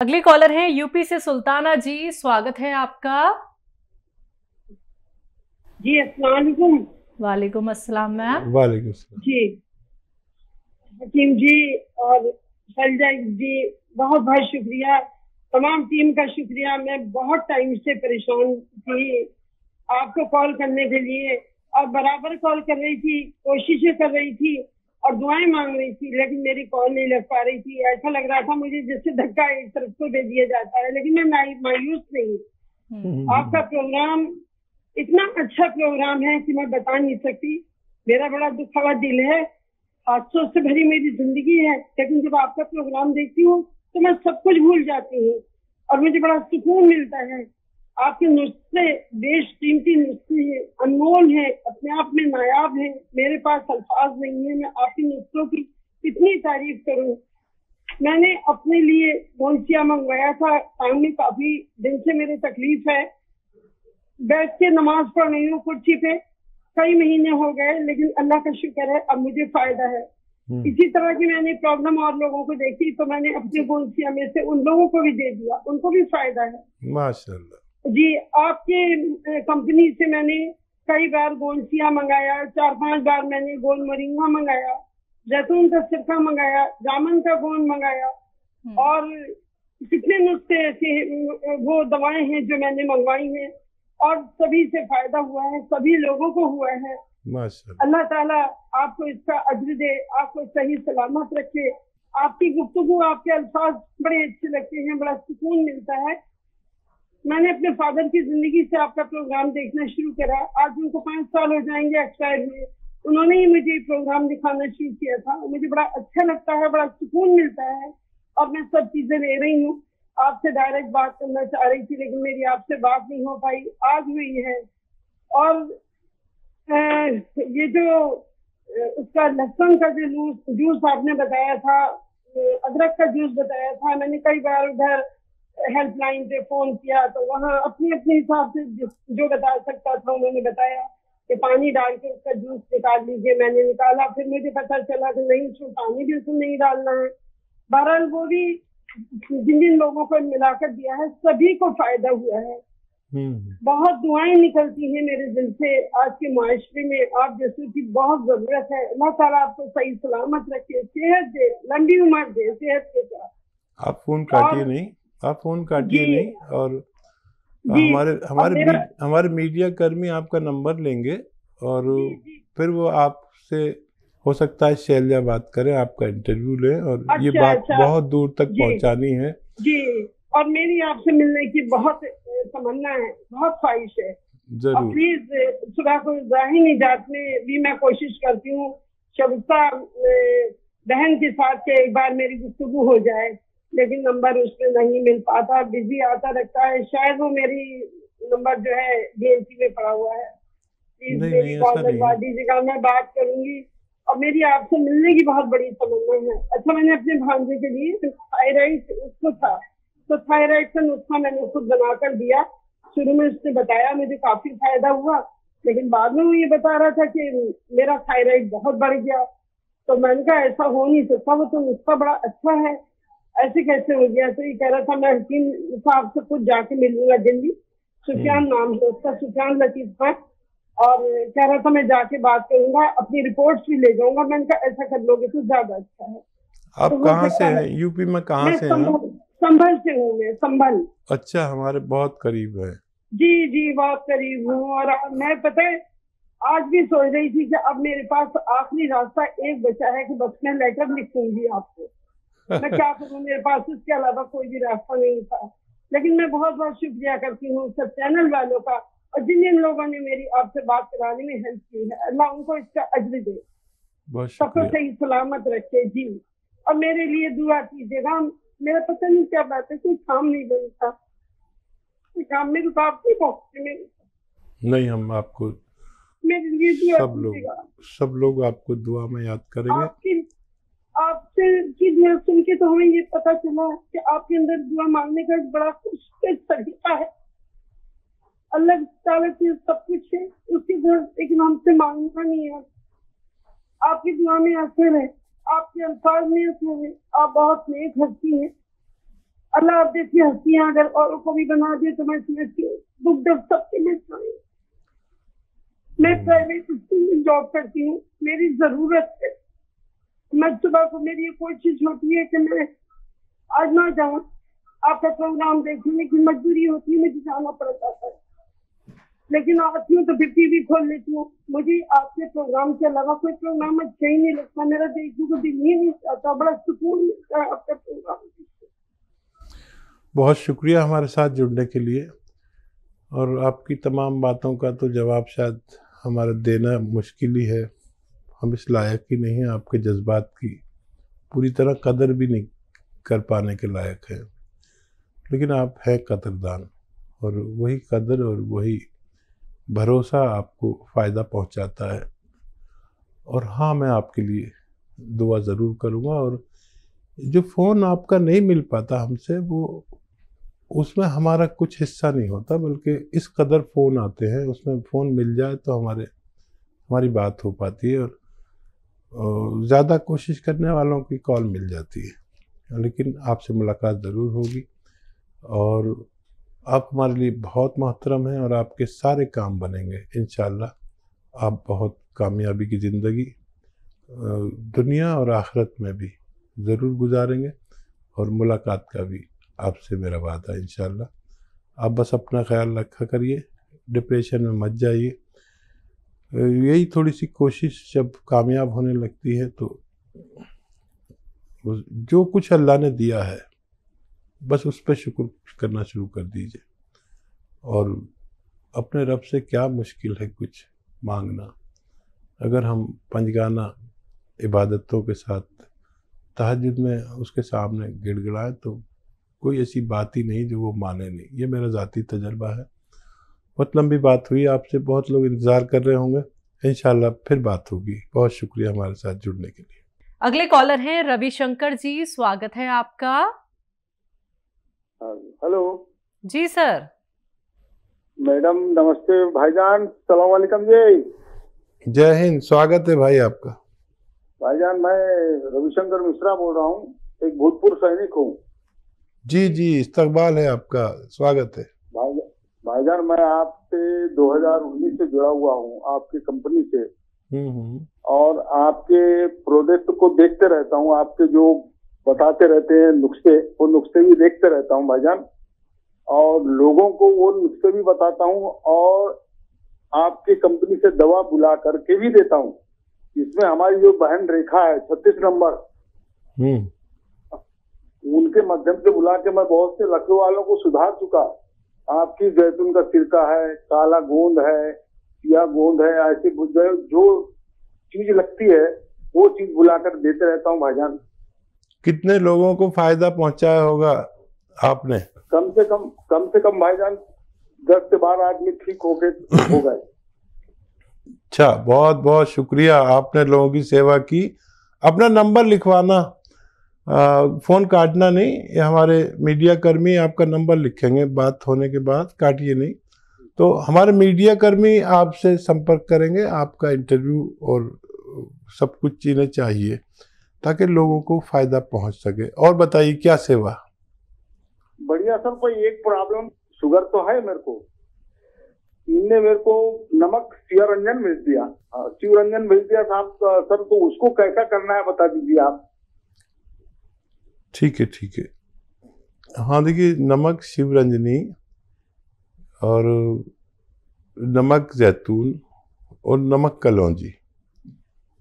अगली कॉलर है यूपी से सुल्ताना जी, स्वागत है आपका। जी अस्सलाम वालेकुम। वालेकुम अस्सलाम मैम। वालेकुम अस्सलाम। जी हकीम जी और शैलजा जी, बहुत बहुत शुक्रिया, तमाम टीम का शुक्रिया। मैं बहुत टाइम से परेशान थी आपको कॉल करने के लिए और बराबर कॉल कर रही थी, कोशिशें कर रही थी और दुआएं मांग रही थी, लेकिन मेरी कॉल नहीं लग पा रही थी। ऐसा लग रहा था मुझे जैसे धक्का एक तरफ को दे दिया जाता है, लेकिन मैं मायूस नहीं। आपका प्रोग्राम इतना अच्छा प्रोग्राम है कि मैं बता नहीं सकती। मेरा बड़ा दुखा हुआ दिल है, हादसों से भरी मेरी जिंदगी है, लेकिन जब आपका प्रोग्राम देखती हूँ तो मैं सब कुछ भूल जाती हूँ और मुझे बड़ा सुकून मिलता है। आपके नुस्खे बेशकीमती नुस्खे हैं, अनमोल है, अपने आप में नायाब है। मेरे पास अल्फाज नहीं है, मैं आपके नुस्खों की कितनी तारीफ करूँ। मैंने अपने लिए गोंसिया मंगवाया था, काम में काफी दिन से मेरे तकलीफ है, बैठ के नमाज पढ़ रही हूँ कुर्सी पे, कई महीने हो गए, लेकिन अल्लाह का शुक्र है अब मुझे फायदा है। इसी तरह की मैंने प्रॉब्लम और लोगों को देखी तो मैंने अपने गोंसिया में से उन लोगों को भी दे दिया, उनको भी फायदा है माशाल्लाह। जी। आपके कंपनी से मैंने कई बार गोंसिया मंगाया, 4-5 बार मैंने गोल मोरिंगा मंगाया, जैतून का सिरका मंगाया, जामुन का गोंद मंगाया और कितने नुस्खे ऐसे वो दवाएं हैं जो मैंने मंगवाई हैं और सभी से फायदा हुआ है, सभी लोगों को हुआ है। माशाल्लाह। अल्लाह ताला आपको इसका अज्र दे, आपको सही सलामत रखे। आपकी गुफ्तगू, आपके अल्फाज बड़े अच्छे लगते हैं, बड़ा सुकून मिलता है। मैंने अपने फादर की जिंदगी से आपका प्रोग्राम देखना शुरू करा, आज उनको 5 साल हो जाएंगे एक्सपायर हुए। उन्होंने ही मुझे प्रोग्राम दिखाना शुरू किया था, मुझे बड़ा अच्छा लगता है, बड़ा सुकून मिलता है और मैं सब चीजें ले रही हूँ। आपसे डायरेक्ट बात करना चाह रही थी लेकिन मेरी आपसे बात नहीं हो पाई, आज हुई है। और ये जो उसका लहसुन का जो जूस आपने बताया था, अदरक का जूस बताया था, मैंने कई बार उधर हेल्पलाइन पे फोन किया तो वहाँ अपने अपने हिसाब से जो बता सकता था उन्होंने बताया कि पानी डाल के उसका जूस निकाल लीजिए। मैंने निकाला, फिर मुझे पता चला कि नहीं, उसमें पानी बिल्कुल नहीं डालना है। बहरहाल वो भी जिन जिन लोगों को मिलाकर दिया है सभी को फायदा हुआ है। बहुत दुआएं निकलती हैं मेरे दिल से। आज के माशरे में आप जैसे की बहुत जरूरत है। अल्लाह ताला आपको सही सलामत रखे, सेहत दे, लंबी उम्र दे, सेहत के साथ। आप फोन काटिए नहीं, आप फोन काटिए नहीं। और हमारे मीडिया कर्मी आपका नंबर लेंगे और फिर वो आपसे हो सकता है शैलजा बात करें, आपका इंटरव्यू लें और ये बात बहुत दूर तक पहुंचानी है जी। और मेरी आपसे मिलने की बहुत तमन्ना है, बहुत ख्वाहिश है। जरूर। प्लीज सुबह को जाहिर निजात में भी मैं कोशिश करती हूँ शगुफ्ता बहन के साथ के एक बार मेरी गुफ्तगू हो जाए, लेकिन नंबर उसमें नहीं मिल पाता, बिजी आता रहता है। शायद वो मेरी नंबर जो है DNC में पड़ा हुआ है। प्लीज मेरी कॉल लगवा दीजिएगा, मैं बात करूंगी। और मेरी आपसे मिलने की बहुत बड़ी तमन्ना है। अच्छा, मैंने अपने भांजे के लिए थायराइड उसको था तो थायराइड का नुस्खा मैंने खुद बनाकर दिया। शुरू में उसने बताया, मुझे काफी फायदा हुआ, लेकिन बाद में वो ये बता रहा था कि मेरा थायराइड बहुत बढ़ गया। तो मैंने कहा ऐसा हो नहीं सकता, वो तो नुस्खा बड़ा अच्छा है, ऐसे कैसे हो गया? तो ये कह रहा था मैं हकीम साहब से खुद जाके मिलूंगा दिल्ली, सुफियान नाम है उसका, सुफियान लतीफ पर, और कह रहा था मैं जाके बात करूंगा, अपनी रिपोर्ट्स भी ले जाऊंगा। मैंने कहा ऐसा कर लोगे तो ज्यादा अच्छा है। आप तो कहाँ से हैं? यूपी में कहाँ से हैं? संभल से हूँ मैं, संभल। अच्छा, हमारे बहुत करीब है। जी जी, बहुत करीब हूँ। और मैं पता है आज भी सोच रही थी कि अब मेरे पास आखिरी रास्ता एक बचा है कि बस मैं लेटर लिखूंगी आपको। मैं क्या करूँ, मेरे पास इसके अलावा कोई भी रास्ता नहीं था। लेकिन मैं बहुत बहुत शुक्रिया करती हूँ सब चैनल वालों का और जिन जिन लोगों ने मेरी आपसे बात कराने में हेल्प की है। अल्लाह उनको इसका अज्र दे, सबको सही सलामत रखे जी। और मेरे लिए दुआ कीजिएगा। मेरा पता नहीं क्या बात है, कोई काम नहीं बनता, काम में रुकावट नहीं पहुंचती मेरे। नहीं, हम आपको मेरे लिए दुआ सब लोग आपको दुआ में याद करेंगे। आपसे की दुआ सुन के तो हमें ये पता चला कि आपके अंदर दुआ मांगने का एक बड़ा खुशकिस्मत तरीका है। अल्लाह ताला की सब कुछ है उसके घर, लेकिन हमसे मांगना नहीं है। आपकी दुआ में असर है, आपके अल्फाज में असर है, आप बहुत नेक हस्ती हैं। अल्लाह आप जैसी हस्तियां अगर औरों को भी बना दे तो मैं समझती हूँ दुख दर्द सबके लिए चाहिए। मैं प्राइवेट स्कूल में जॉब करती हूँ, मेरी जरूरत है, मैं सुबह को मेरी ये कोशिश होती है कि मैं आज ना जाऊँ, आपका प्रोग्राम देखूं, लेकिन मजबूरी होती है, मुझे जाना पड़ जाता है। लेकिन आती हूँ तो फिर टीवी खोल लेती हूँ, मुझे आपके प्रोग्राम के अलावा कोई प्रोग्राम अच्छा ही नहीं लगता, मेरा देखने को दिल ही नहीं चाहता, बड़ा सुकून मिलता है आपका प्रोग्राम। बहुत शुक्रिया हमारे साथ जुड़ने के लिए, और आपकी तमाम बातों का तो जवाब शायद हमारा देना मुश्किल ही है। हम इस लायक ही नहीं हैं, आपके जज्बात की पूरी तरह कदर भी नहीं कर पाने के लायक है, लेकिन आप हैं कदरदान, और वही कदर और वही भरोसा आपको फ़ायदा पहुंचाता है। और हाँ, मैं आपके लिए दुआ ज़रूर करूँगा। और जो फ़ोन आपका नहीं मिल पाता हमसे, वो उसमें हमारा कुछ हिस्सा नहीं होता, बल्कि इस कदर फ़ोन आते हैं, उसमें फ़ोन मिल जाए तो हमारी बात हो पाती है, और ज़्यादा कोशिश करने वालों की कॉल मिल जाती है। लेकिन आपसे मुलाकात ज़रूर होगी, और आप हमारे लिए बहुत मोहतरम हैं, और आपके सारे काम बनेंगे इंशाअल्लाह। आप बहुत कामयाबी की ज़िंदगी दुनिया और आखिरत में भी ज़रूर गुजारेंगे, और मुलाकात का भी आपसे मेरा वादा है इंशाअल्लाह। आप बस अपना ख्याल रखा करिए, डिप्रेशन में मत जाइए। यही थोड़ी सी कोशिश जब कामयाब होने लगती है तो जो कुछ अल्लाह ने दिया है बस उस पर शुक्र करना शुरू कर दीजिए। और अपने रब से क्या मुश्किल है कुछ मांगना, अगर हम पंजगाना इबादतों के साथ तहज्जुद में उसके सामने गिड़गिड़ाएं तो कोई ऐसी बात ही नहीं जो वो माने नहीं। ये मेरा ज़ाती तजर्बा है। बहुत लंबी बात हुई, आपसे बहुत लोग इंतज़ार कर रहे होंगे, इंशाल्लाह फिर बात होगी। बहुत शुक्रिया हमारे साथ जुड़ने के लिए। अगले कॉलर हैं रविशंकर जी, स्वागत है आपका। हेलो जी सर। मैडम नमस्ते, भाईजान सलाम वालेकुम जी। जय हिंद, स्वागत है भाई आपका। भाईजान मैं रविशंकर मिश्रा बोल रहा हूँ, एक भूतपूर्व सैनिक हूँ। जी जी, इस्तकबाल है आपका, स्वागत है। भाईजान मैं आपसे 2019 से जुड़ा हुआ हूँ, आपकी कंपनी से, और आपके प्रोडक्ट को देखते रहता हूँ, आपके जो बताते रहते हैं नुस्खे, वो नुस्खे भी देखते रहता हूँ भाईजान, और लोगों को वो नुस्खे भी बताता हूँ, और आपकी कंपनी से दवा बुला करके भी देता हूँ। इसमें हमारी जो बहन रेखा है 36 नंबर, उनके माध्यम से बुला के मैं बहुत से लखनऊ वालों को सुधार चुका। आपकी जैतून का सिरका है, काला गोंद है, सिया गोंद है, ऐसी जो चीज लगती है वो चीज बुलाकर देते रहता हूँ भाईजान। कितने लोगों को फायदा पहुंचाया होगा आपने? कम से कम भाईजान 10 से 12 आदमी ठीक हो गए। अच्छा, बहुत बहुत शुक्रिया, आपने लोगों की सेवा की। अपना नंबर लिखवाना, फोन काटना नहीं, ये हमारे मीडिया कर्मी आपका नंबर लिखेंगे बात होने के बाद, काटिए नहीं। तो हमारे मीडिया कर्मी आपसे संपर्क करेंगे, आपका इंटरव्यू और सब कुछ चीज़ें चाहिए ताकि लोगों को फायदा पहुंच सके। और बताइए क्या सेवा? बढ़िया सर, कोई एक प्रॉब्लम, शुगर तो है मेरे को, इनने मेरे को नमक शिवरंजन भेज दिया, शिवरंजन भेज दिया साहब सर, तो उसको कैसा करना है बता दीजिए आप। ठीक है। हाँ देखिए, नमक शिवरंजनी और नमक जैतून और नमक कलौंजी,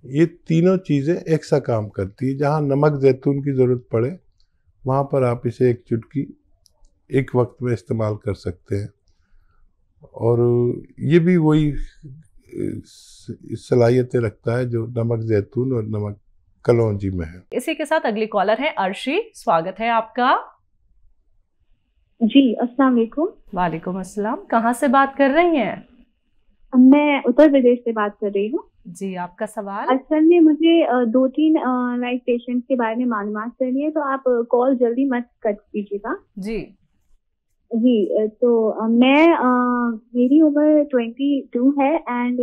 ये तीनों चीज़ें एक सा काम करती है। जहाँ नमक जैतून की ज़रूरत पड़े वहाँ पर आप इसे एक चुटकी एक वक्त में इस्तेमाल कर सकते हैं, और ये भी वही सलाहियतें रखता है जो नमक जैतून और नमक कलौंजी में है। इसी के साथ अगली कॉलर है अर्शी, स्वागत है आपका। जी अस्सलाम वालेकुम। वालेकुम अस्सलाम, कहाँ से बात कर रही हैं? मैं उत्तर प्रदेश से बात कर रही हूँ। जी, आपका सवाल? असल में मुझे 2-3 लाइक पेशेंट्स के बारे में मालूमात करनी है, तो आप कॉल जल्दी मत कट कीजिएगा। जी तो मेरी उम्र 22 है, एंड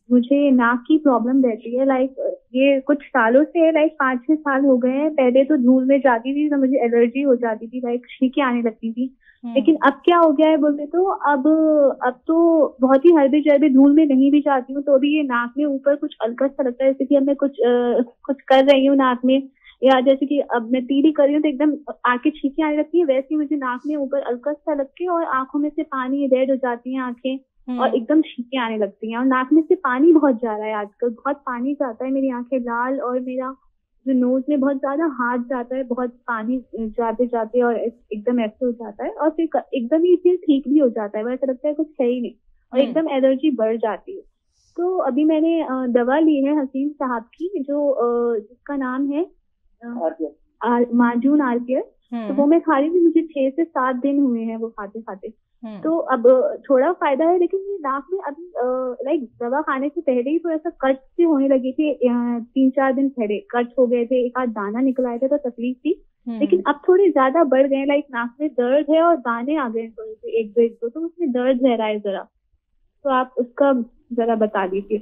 मुझे नाक की प्रॉब्लम रहती है। लाइक ये कुछ सालों से है, लाइक 5-6 साल हो गए हैं। पहले तो धूल में जाती थी तो मुझे एलर्जी हो जाती थी, लाइक छींकें आने लगती थी। लेकिन अब क्या हो गया है बोलते तो अब तो बहुत ही हल्दी जल्दी धूल में नहीं भी जाती हूँ तो भी ये नाक में ऊपर कुछ अलकस सा लगता है, जैसे कि अब मैं कुछ कर रही हूँ नाक में, या जैसे कि अब मैं तीली कर रही हूँ तो एकदम आंखें छींकें आने लगती है, वैसे ही मुझे नाक में ऊपर अलकस सा लग के और आंखों में से पानी रेड हो जाती है आंखें और एकदम छींकें आने लगती हैं और नाक में से पानी बहुत जा रहा है आजकल, बहुत पानी जाता है, मेरी आंखें लाल और मेरा जो नोज में बहुत ज्यादा हाथ जाता है, बहुत पानी जाते जाते और एकदम ऐसे हो जाता है और फिर एकदम ही फिर ठीक भी हो जाता है, वैसा लगता है कुछ है ही नहीं और एकदम एलर्जी बढ़ जाती है। तो अभी मैंने दवा ली है हकीम साहब की, जो जिसका नाम है माजून आरकेयर, तो वो मैं खा रही थी, मुझे 6 से 7 दिन हुए हैं वो खाते खाते। तो अब थोड़ा फायदा है, लेकिन ये नाक में अभी लाइक दवा खाने से पहले ही थोड़ा सा कट से होने लगी थी, 3-4 दिन पहले कट हो गए थे, एक आध दाना निकल आया था तो तकलीफ थी। लेकिन अब थोड़े ज्यादा बढ़ गए, लाइक नाक में दर्द है और दाने आ गए थोड़े से, 1-2 तो उसमें दर्द रह रहा है जरा, तो आप उसका जरा बता दीजिए।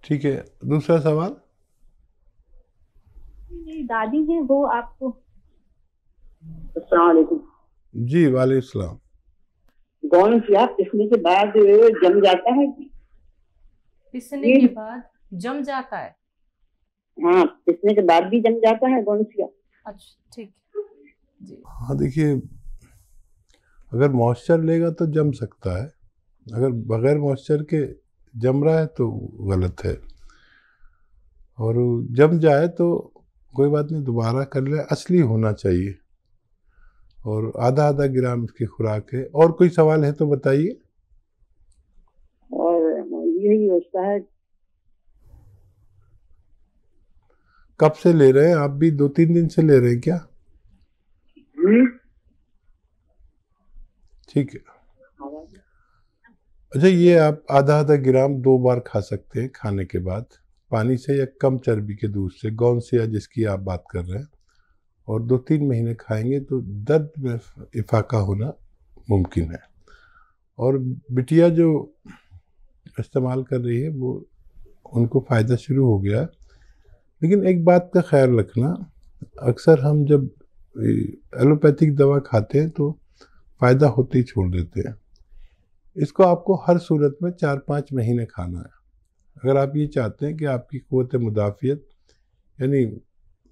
ठीक है, दूसरा सवाल। मेरी दादी है वो आपको। अस्सलाम वालेकुम। जी वालेकुम सलाम। गौन सिया पिसने के बाद जम जाता है? पिसने के बाद जम जाता है? हाँ, पिसने के बाद भी जम जाता है गौन सिया। अच्छा ठीक जी। हाँ देखिए, अगर मॉइस्चर लेगा तो जम सकता है, अगर बगैर मॉइस्चर के जम रहा है तो गलत है, और जम जाए तो कोई बात नहीं, दोबारा कर ले, असली होना चाहिए, और आधा ग्राम इसकी खुराक है। और कोई सवाल है तो बताइए। और यही होता है। कब से ले रहे हैं आप? भी 2-3 दिन से ले रहे हैं क्या? ठीक है। अच्छा, ये आप आधा ग्राम 2 बार खा सकते हैं खाने के बाद, पानी से या कम चर्बी के दूध से, गौन से या जिसकी आप बात कर रहे हैं, और 2-3 महीने खाएंगे तो दर्द में इफाका होना मुमकिन है। और बिटिया जो इस्तेमाल कर रही है वो, उनको फ़ायदा शुरू हो गया। लेकिन एक बात का ख्याल रखना, अक्सर हम जब एलोपैथिक दवा खाते हैं तो फ़ायदा होते ही छोड़ देते हैं। इसको आपको हर सूरत में 4-5 महीने खाना है। अगर आप ये चाहते हैं कि आपकी क़ुव्वत मुदाफ़ियत, यानी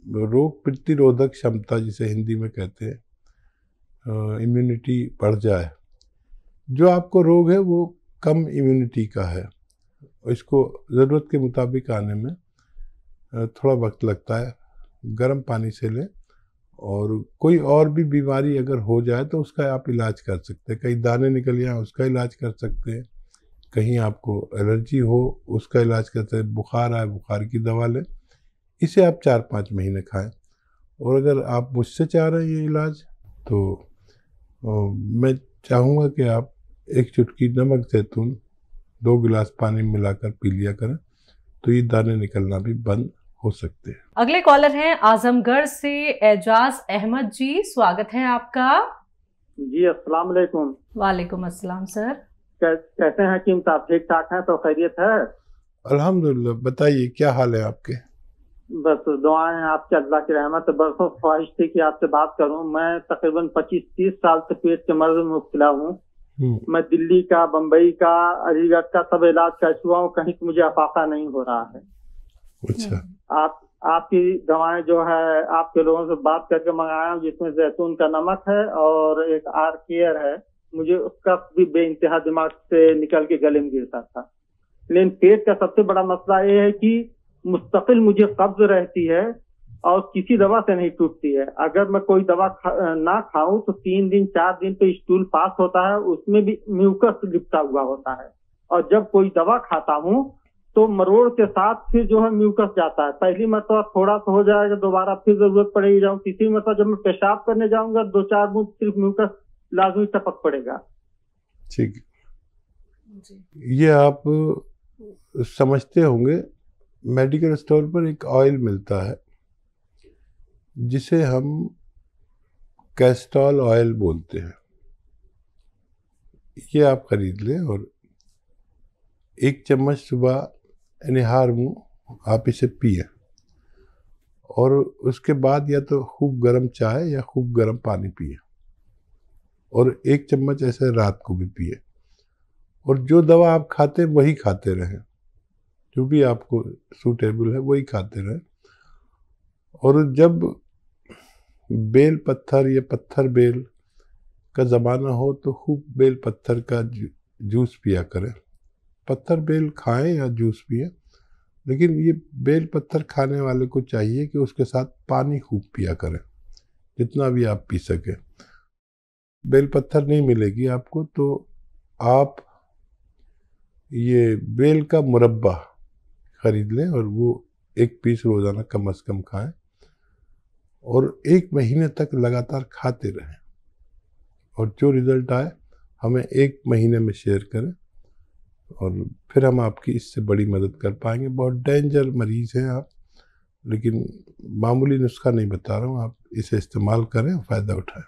रोग प्रतिरोधक क्षमता जिसे हिंदी में कहते हैं, इम्यूनिटी बढ़ जाए, जो आपको रोग है वो कम इम्यूनिटी का है, इसको ज़रूरत के मुताबिक आने में थोड़ा वक्त लगता है। गर्म पानी से लें, और कोई और भी बीमारी अगर हो जाए तो उसका आप इलाज कर सकते हैं, कहीं दाने निकल जाए उसका इलाज कर सकते हैं, कहीं आपको एलर्जी हो उसका इलाज कर सकते हैं, बुखार आए बुखार की दवा लें। इसे आप 4-5 महीने खाएं। और अगर आप मुझसे चाह रहे हैं ये इलाज, तो मैं चाहूँगा कि आप 1 चुटकी नमक जैतून 2 गिलास पानी में मिलाकर पी लिया करें, तो ये दाने निकलना भी बंद हो सकते हैं। अगले कॉलर हैं आजमगढ़ से एजाज अहमद जी, स्वागत है आपका। जी अस्सलाम वालेकुम। वालेकुम अस्सलाम सर। कैसे हैं हकीम साहब? ठीक ठाक हैं तो खैरियत है? अल्हम्दुलिल्लाह। बताइए क्या हाल है आपके? बस दुआएं हैं आपके, अल्लाह की रहमत। बरसों ख्वाहिश थी कि आपसे बात करूं। मैं तकरीबन 25-30 साल से पेट के मर्ज में मुब्तला हूँ। मैं दिल्ली का, बम्बई का, अलीगढ़ का सब इलाज कर चुका हूँ, कहीं मुझे अफाका नहीं हो रहा है। अच्छा। आपकी दवाएं जो है आपके लोगों से बात करके मंगाया हूँ, जिसमें जैतून का नमक है और एक आरकेयर है। मुझे उसका भी बेइंतहा दिमाग से निकल के गले में गिरता था। लेकिन पेट का सबसे बड़ा मसला ये है कि मुस्तकिल मुझे कब्ज रहती है और किसी दवा से नहीं टूटती है। अगर मैं कोई दवा ना खाऊं तो 3 दिन 4 दिन पे स्टूल पास होता है, उसमें भी म्यूकस लिपटा हुआ होता है। और जब कोई दवा खाता हूं तो मरोड़ के साथ फिर जो है म्यूकस जाता है। पहली मरतबा थोड़ा सा हो जाएगा, दोबारा फिर जरूरत पड़ेगी जाऊँ, तीसरी मरतबा जब मैं पेशाब करने जाऊंगा 2-4 बूंद सिर्फ म्यूकस लाजमी टपक पड़ेगा। ठीक, ये आप समझते होंगे, मेडिकल स्टोर पर एक ऑयल मिलता है जिसे हम कैस्टॉल ऑयल बोलते हैं। ये आप खरीद लें और 1 चम्मच सुबह निहार मुँह आप इसे पिए, और उसके बाद या तो खूब गर्म चाय या खूब गर्म पानी पिए, और 1 चम्मच ऐसे रात को भी पिए। और जो दवा आप खाते वही खाते रहें, जो भी आपको सूटेबल है वही खाते रहें। और जब बेल पत्थर या पत्थर बेल का ज़माना हो तो खूब बेल पत्थर का जूस पिया करें। पत्थर बेल खाएं या जूस पिए, लेकिन ये बेल पत्थर खाने वाले को चाहिए कि उसके साथ पानी खूब पिया करें, जितना भी आप पी सकें। बेल पत्थर नहीं मिलेगी आपको तो आप ये बेल का मुरब्बा खरीद लें और वो 1 पीस रोज़ाना कम से कम खाएं, और 1 महीने तक लगातार खाते रहें, और जो रिज़ल्ट आए हमें 1 महीने में शेयर करें, और फिर हम आपकी इससे बड़ी मदद कर पाएंगे। बहुत डेंजर मरीज़ हैं आप, लेकिन मामूली नुस्खा नहीं बता रहा हूँ, आप इसे इस्तेमाल करें, फ़ायदा उठाएं।